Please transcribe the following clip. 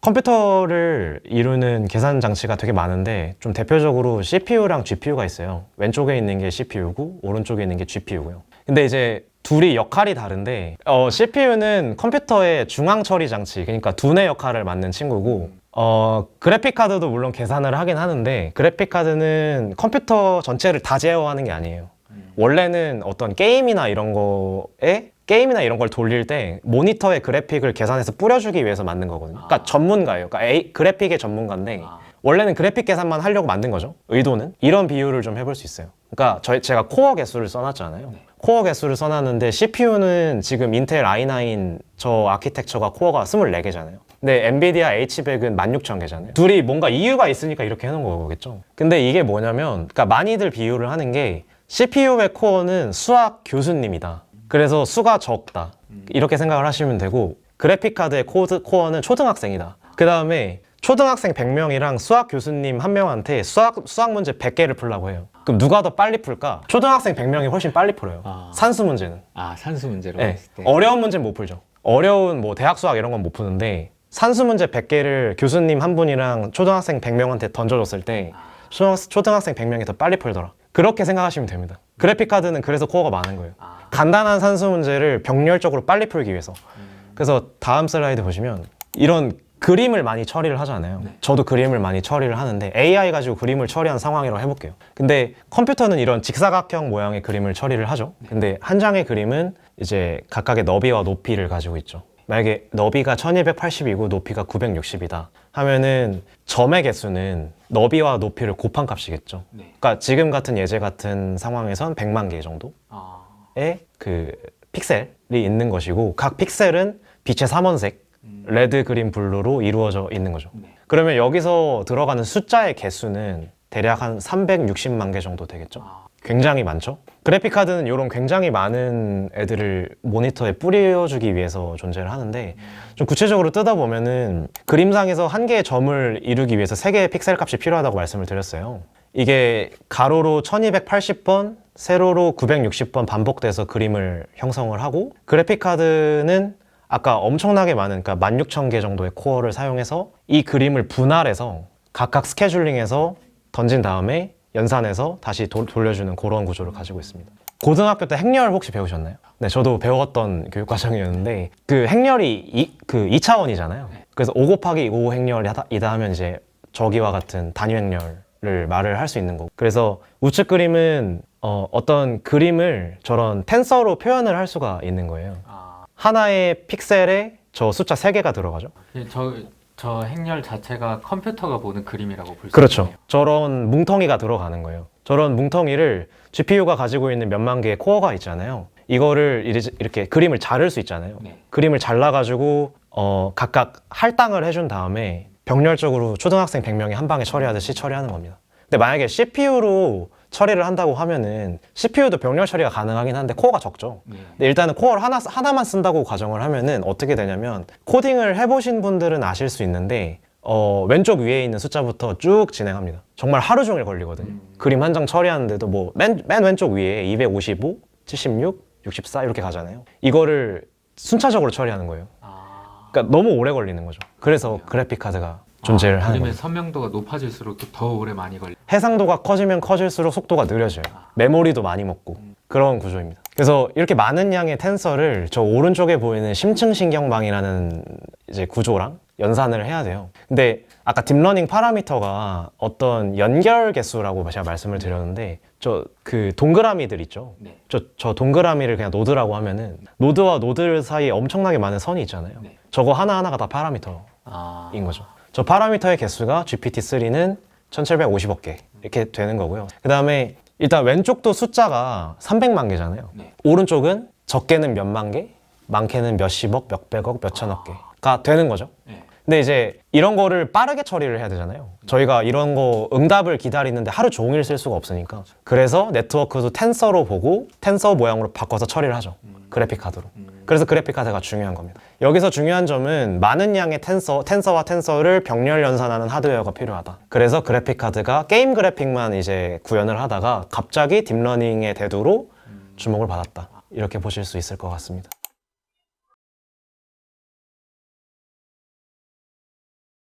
컴퓨터를 이루는 계산 장치가 되게 많은데 좀 대표적으로 CPU랑 GPU가 있어요. 왼쪽에 있는 게 CPU고 오른쪽에 있는 게 GPU고요. 근데 이제 둘이 역할이 다른데 CPU는 컴퓨터의 중앙 처리 장치, 그러니까 두뇌 역할을 맡는 친구고 그래픽 카드도 물론 계산을 하긴 하는데 그래픽 카드는 컴퓨터 전체를 다 제어하는 게 아니에요. 원래는 어떤 게임이나 이런 걸 돌릴 때 모니터에 그래픽을 계산해서 뿌려주기 위해서 만든 거거든요. 그러니까 전문가예요. 그러니까 그래픽의 전문가인데 원래는 그래픽 계산만 하려고 만든 거죠. 의도는. 이런 비유를 좀 해볼 수 있어요. 그러니까 제가 코어 개수를 써놨잖아요. 코어 개수를 써놨는데 CPU는 지금 인텔 i9 저 아키텍처가 코어가 24개잖아요. 근데 엔비디아 H100은 16,000개잖아요. 둘이 뭔가 이유가 있으니까 이렇게 해놓은 거겠죠. 근데 이게 뭐냐면, 그러니까 많이들 비유를 하는 게 CPU의 코어는 수학 교수님이다. 그래서 수가 적다. 이렇게 생각을 하시면 되고, 그래픽카드의 코어는 초등학생이다. 그 다음에 초등학생 100명이랑 수학 교수님 한 명한테 수학 문제 100개를 풀라고 해요. 그럼 누가 더 빨리 풀까? 초등학생 100명이 훨씬 빨리 풀어요. 산수 문제는. 산수 문제로 네. 했을 때. 어려운 문제는 못 풀죠. 어려운 뭐 대학 수학 이런 건 못 푸는데 산수 문제 100개를 교수님 한 분이랑 초등학생 100명한테 던져줬을 때 초등학생 100명이 더 빨리 풀더라. 그렇게 생각하시면 됩니다. 그래픽카드는 그래서 코어가 많은 거예요. 간단한 산수 문제를 병렬적으로 빨리 풀기 위해서. 그래서 다음 슬라이드 보시면 이런 그림을 많이 처리를 하잖아요. 저도 그림을 많이 처리를 하는데 AI 가지고 그림을 처리한 상황이라고 해볼게요. 근데 컴퓨터는 이런 직사각형 모양의 그림을 처리를 하죠. 근데 한 장의 그림은 이제 각각의 너비와 높이를 가지고 있죠. 만약에 너비가 1280이고 높이가 960이다 하면은 점의 개수는 너비와 높이를 곱한 값이겠죠. 그러니까 지금 같은 예제 같은 상황에선 100만 개 정도의 그 픽셀이 있는 것이고 각 픽셀은 빛의 삼원색 레드, 그린, 블루로 이루어져 있는 거죠. 그러면 여기서 들어가는 숫자의 개수는 대략 한 360만 개 정도 되겠죠. 굉장히 많죠. 그래픽카드는 이런 굉장히 많은 애들을 모니터에 뿌려주기 위해서 존재를 하는데 좀 구체적으로 뜯어보면은 그림상에서 한 개의 점을 이루기 위해서 3개의 픽셀 값이 필요하다고 말씀을 드렸어요. 이게 가로로 1280번, 세로로 960번 반복돼서 그림을 형성을 하고 그래픽카드는 아까 엄청나게 많은, 그러니까 16,000개 정도의 코어를 사용해서 이 그림을 분할해서 각각 스케줄링해서 던진 다음에 연산해서 다시 돌려주는 그런 구조를 가지고 있습니다. 고등학교 때 행렬 혹시 배우셨나요? 네, 저도 배웠던 교육과정이었는데 그 행렬이 2차원이잖아요. 그래서 5 곱하기 5 행렬이다 하면 이제 저기와 같은 단위 행렬을 말을 할 수 있는 거고 그래서 우측 그림은 어떤 그림을 저런 텐서로 표현을 할 수가 있는 거예요. 하나의 픽셀에 저 숫자 3개가 들어가죠. 저 행렬 자체가 컴퓨터가 보는 그림이라고 볼 수 그렇죠. 있네요. 저런 뭉텅이가 들어가는 거예요. 저런 뭉텅이를 GPU가 가지고 있는 몇만 개의 코어가 있잖아요. 이거를 이렇게 그림을 자를 수 있잖아요. 그림을 잘라가지고 각각 할당을 해준 다음에 병렬적으로 초등학생 100명이 한 방에 처리하듯이 처리하는 겁니다. 근데 만약에 CPU로 처리를 한다고 하면은 CPU도 병렬 처리가 가능하긴 한데 코어가 적죠. 근데 일단은 코어를 하나만 쓴다고 가정을 하면은 어떻게 되냐면 코딩을 해보신 분들은 아실 수 있는데 왼쪽 위에 있는 숫자부터 쭉 진행합니다. 정말 하루 종일 걸리거든요. 그림 한 장 처리하는데도 뭐 맨 왼쪽 위에 255, 76, 64 이렇게 가잖아요. 이거를 순차적으로 처리하는 거예요. 그러니까 너무 오래 걸리는 거죠. 그래서 그래픽 카드가 존재를 하는 그림의 겁니다. 선명도가 높아질수록 더 오래 많이 걸려. 해상도가 커지면 커질수록 속도가 느려져요. 메모리도 많이 먹고 그런 구조입니다. 그래서 이렇게 많은 양의 텐서를 저 오른쪽에 보이는 심층신경망이라는 이제 구조랑 연산을 해야 돼요. 근데 아까 딥러닝 파라미터가 어떤 연결 개수라고 제가 말씀을 드렸는데 그 동그라미들 있죠. 저 동그라미를 그냥 노드라고 하면은 노드와 노드 사이에 엄청나게 많은 선이 있잖아요. 저거 하나하나가 다 파라미터인 거죠. 저 파라미터의 개수가 GPT-3는 1750억 개 이렇게 되는 거고요. 그 다음에 일단 왼쪽도 숫자가 300만 개잖아요. 오른쪽은 적게는 몇만 개, 많게는 몇십억, 몇백억, 몇천억 개가 되는 거죠. 근데 이제 이런 거를 빠르게 처리를 해야 되잖아요. 저희가 이런 거 응답을 기다리는데 하루 종일 쓸 수가 없으니까 그래서 네트워크도 텐서로 보고 텐서 모양으로 바꿔서 처리를 하죠. 그래픽 카드로. 그래서 그래픽 카드가 중요한 겁니다. 여기서 중요한 점은 많은 양의 텐서와 텐서를 병렬 연산하는 하드웨어가 필요하다. 그래서 그래픽 카드가 게임 그래픽만 이제 구현을 하다가 갑자기 딥러닝의 대두로 주목을 받았다. 이렇게 보실 수 있을 것 같습니다.